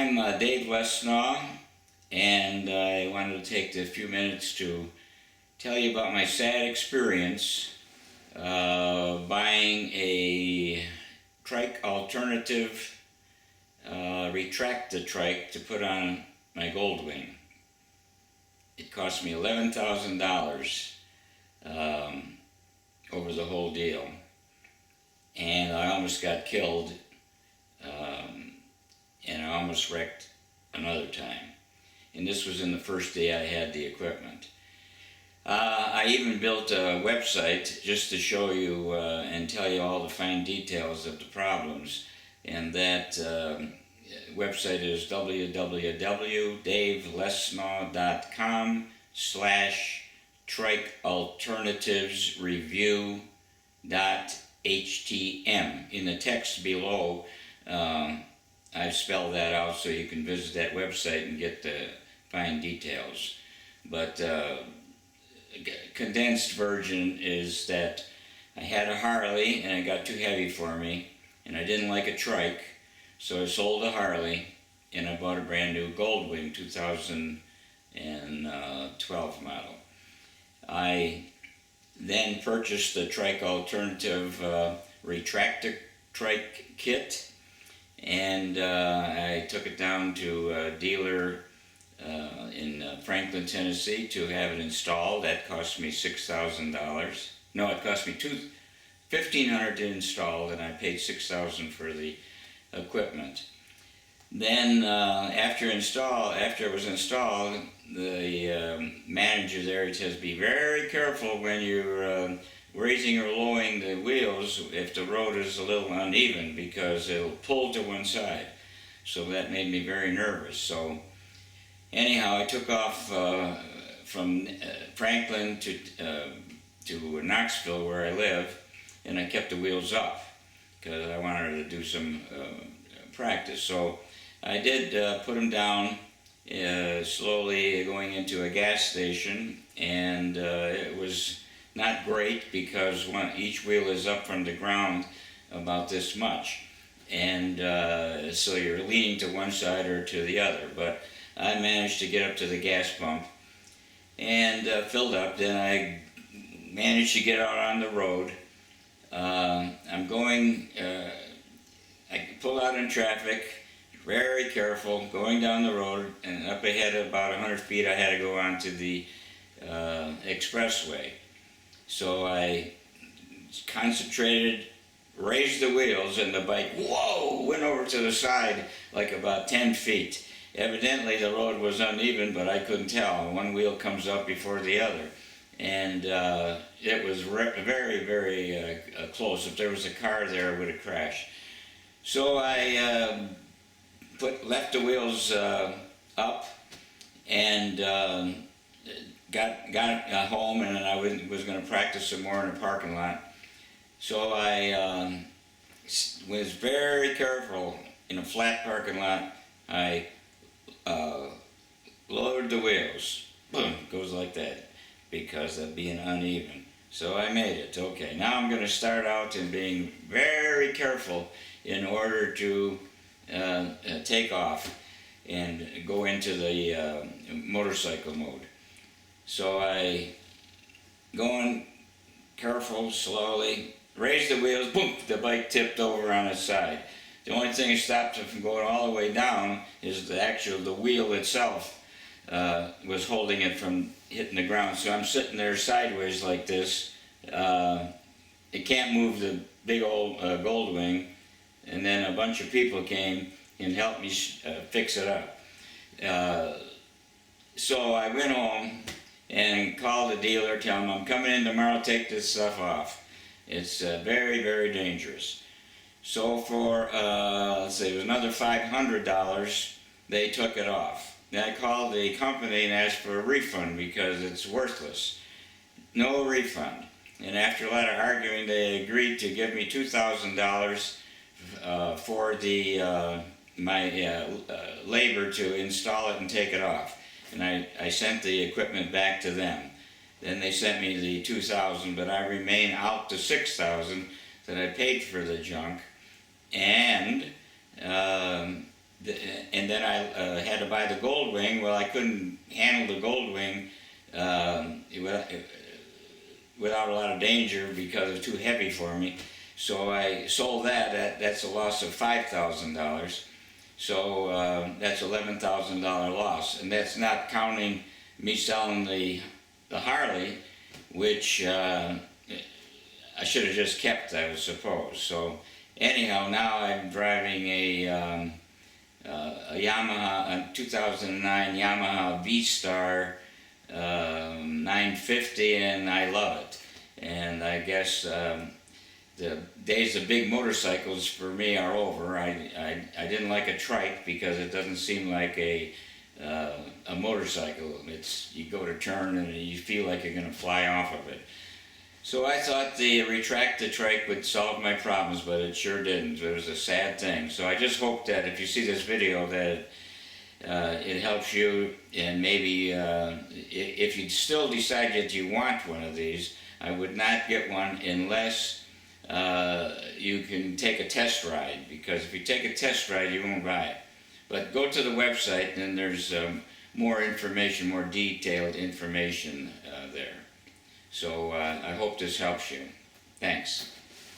I'm Dave Lesnaw, and I wanted to take a few minutes to tell you about my sad experience buying a trike alternative Retract-A-Trike to put on my Goldwing. It cost me $11,000 over the whole deal, and I almost got killed. And I almost wrecked another time. And this was in the first day I had the equipment. I even built a website just to show you and tell you all the fine details of the problems. And that website is www.daveLesnaw.com/trikealternativesreview.htm. In the text below, I've spelled that out so you can visit that website and get the fine details. But condensed version is that I had a Harley and it got too heavy for me, and I didn't like a trike, so I sold the Harley and I bought a brand new Goldwing 2012 model. I then purchased the trike alternative Retract-A-Trike kit, and I took it down to a dealer in Franklin, Tennessee to have it installed. That cost me $6,000. No, it cost me $1,500 to install, and I paid $6,000 for the equipment. Then after it was installed, the manager there says, be very careful when you're raising or lowering the wheels if the road is a little uneven, because it'll pull to one side. So that made me very nervous. So anyhow, I took off from Franklin to Knoxville, where I live, and I kept the wheels up because I wanted to do some practice. So I did put them down slowly, going into a gas station, and it was not great because each wheel is up from the ground about this much, and so you're leaning to one side or to the other. But I managed to get up to the gas pump and filled up. Then I managed to get out on the road. I pull out in traffic, very careful, going down the road, and up ahead about 100 feet I had to go onto the expressway. So I concentrated, raised the wheels, and the bike, whoa, went over to the side like about 10 feet. Evidently the road was uneven, but I couldn't tell. One wheel comes up before the other. And it was very, very close. If there was a car there, it would have crashed. So I left the wheels up and got home, and I was going to practice some more in the parking lot. So I was very careful in a flat parking lot. I lowered the wheels. Boom, goes like that because of being uneven. So I made it. Okay, now I'm going to start out in being very careful in order to take off and go into the motorcycle mode. So I go in careful, slowly, raise the wheels, boom, the bike tipped over on its side. The only thing that stopped it from going all the way down is the wheel itself was holding it from hitting the ground. So I'm sitting there sideways like this. It can't move the big old Goldwing, and then a bunch of people came and helped me fix it up. So I went home and called the dealer, tell him I'm coming in tomorrow, take this stuff off. It's very, very dangerous. So for, let's say it was another $500, they took it off. Then I called the company and asked for a refund because it's worthless. No refund. And after a lot of arguing, they agreed to give me $2,000 for my labor to install it and take it off. And I sent the equipment back to them. Then they sent me the $2,000, but I remain out the $6,000 that I paid for the junk. And and then I had to buy the Gold Wing. Well, I couldn't handle the Gold Wing without a lot of danger because it was too heavy for me. So I sold that. That's a loss of $5,000. So that's $11,000 loss, and that's not counting me selling the Harley, which I should have just kept, I suppose. So anyhow, now I'm driving a Yamaha, a 2009 Yamaha V-Star 950, and I love it. And I guess the days of big motorcycles for me are over. I didn't like a trike because it doesn't seem like a motorcycle. You go to turn and you feel like you're going to fly off of it. So I thought the Retract-A-Trike would solve my problems, but it sure didn't. It was a sad thing. So I just hope that if you see this video that it helps you, and maybe if you still decide that you want one of these, I would not get one unless you can take a test ride, because if you take a test ride you won't buy it. But go to the website and there's more information, more detailed information there. So I hope this helps you. Thanks.